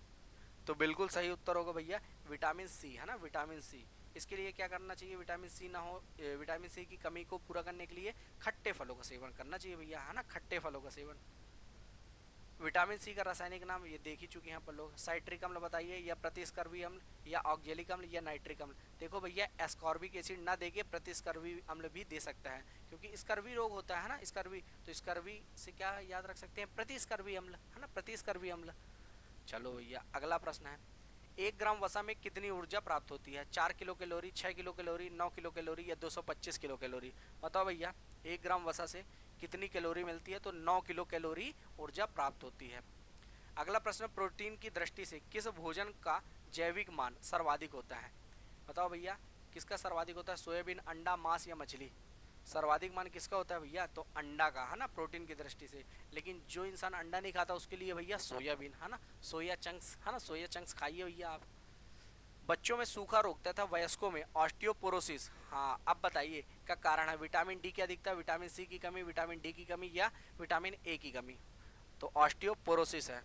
तो बिल्कुल सही उत्तर होगा भैया विटामिन सी, है ना, विटामिन सी। इसके लिए क्या करना चाहिए? विटामिन सी ना हो, विटामिन सी की कमी को पूरा करने के लिए खट्टे फलों का सेवन करना चाहिए भैया, है ना, खट्टे फलों का सेवन। विटामिन सी का रासायनिक नाम ये देख ही चुके हैं अपन लोग। साइट्रिक अम्ल बताइए, या प्रतिस्कर्वी अम्ल, या ऑक्जेलिक अम्ल, या नाइट्रिक अम्ल? देखो भैया, एस्कॉर्बिक एसिड ना देके प्रतिस्कर्वी अम्ल भी दे सकता है, क्योंकि स्कर्वी रोग होता है ना, स्कर्वी, तो स्कर्वी से क्या याद रख सकते हैं? प्रतिस्कर्वी अम्ल, है ना, प्रतिस्कर्वी अम्ल। चलो भैया अगला प्रश्न है, 1 ग्राम वसा में कितनी ऊर्जा प्राप्त होती है? 4 kilo calorie, 6 kilo calorie, 9 kilo calorie या 225 किलो कैलोरी? बताओ भैया, 1 ग्राम वसा से कितनी कैलोरी मिलती है? तो 9 किलो कैलोरी ऊर्जा प्राप्त होती है। अगला प्रश्न, प्रोटीन की दृष्टि से किस भोजन का जैविक मान सर्वाधिक होता है? बताओ भैया किसका सर्वाधिक होता है? सोयाबीन, अंडा, मांस या मछली? सर्वाधिक मान किसका होता है भैया? तो अंडा का, है ना, प्रोटीन की दृष्टि से। लेकिन जो इंसान अंडा नहीं खाता उसके लिए भैया सोयाबीन, है ना, सोया चंक्स, है ना, सोया चंक्स खाइए भैया आप। बच्चों में सूखा रोग तथा वयस्कों में ऑस्टियोपोरोसिस, हाँ अब बताइए क्या कारण है? विटामिन डी की अधिकता, विटामिन सी की कमी, विटामिन डी की कमी या विटामिन ए की कमी? तो ऑस्टियोपोरोसिस है।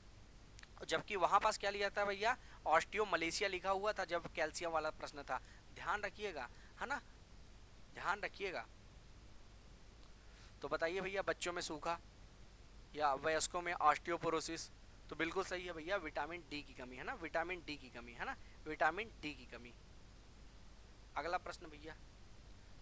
जबकि वहां पास क्या लिया था भैया? ऑस्टियो मलेशिया लिखा हुआ था जब कैल्शियम वाला प्रश्न था। ध्यान रखिएगा, है ना, ध्यान रखिएगा। तो बताइए भैया, बच्चों में सूखा या वयस्कों में ऑस्टियोपोरोसिस? तो बिल्कुल सही है भैया, विटामिन डी की कमी, है ना, विटामिन डी की कमी, है ना, विटामिन डी की कमी। अगला प्रश्न भैया,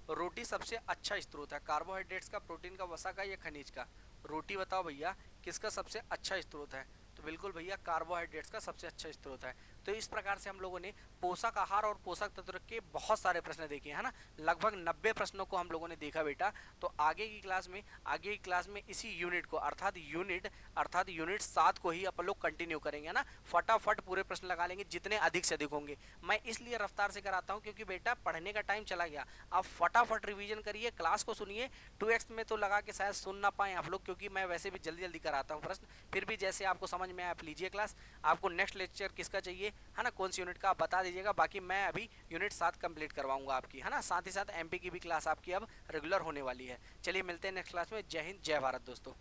रोटी सबसे अच्छा स्रोत है कार्बोहाइड्रेट्स का, प्रोटीन का, वसा का या खनिज का? रोटी बताओ भैया किसका सबसे अच्छा स्रोत है? तो बिल्कुल भैया कार्बोहाइड्रेट्स का सबसे अच्छा स्रोत है। तो इस प्रकार से हम लोगों ने पोषक आहार और पोषक तत्व के बहुत सारे प्रश्न देखे हैं, है ना, लगभग 90 प्रश्नों को हम लोगों ने देखा बेटा। तो आगे की क्लास में इसी यूनिट को अर्थात यूनिट 7 को ही अपन लोग कंटिन्यू करेंगे, है ना। फटाफट पूरे प्रश्न लगा लेंगे जितने अधिक से अधिक होंगे। मैं इसलिए रफ्तार से कराता हूँ क्योंकि बेटा पढ़ने का टाइम चला गया। आप फटाफट रिवीजन करिए, क्लास को सुनिए। 2x में तो लगा के शायद सुन ना पाए आप लोग, क्योंकि मैं वैसे भी जल्दी जल्दी कराता हूँ प्रश्न। फिर भी जैसे आपको समझ में आप लीजिए क्लास। आपको नेक्स्ट लेक्चर किसका चाहिए, है ना, कौन सी यूनिट का आप बता दीजिएगा। बाकी मैं अभी यूनिट 7 कंप्लीट करवाऊंगा आपकी, है ना। साथ ही साथ एमपी की भी क्लास आपकी अब रेगुलर होने वाली है। चलिए मिलते हैं नेक्स्ट क्लास में। जय हिंद, जय भारत दोस्तों।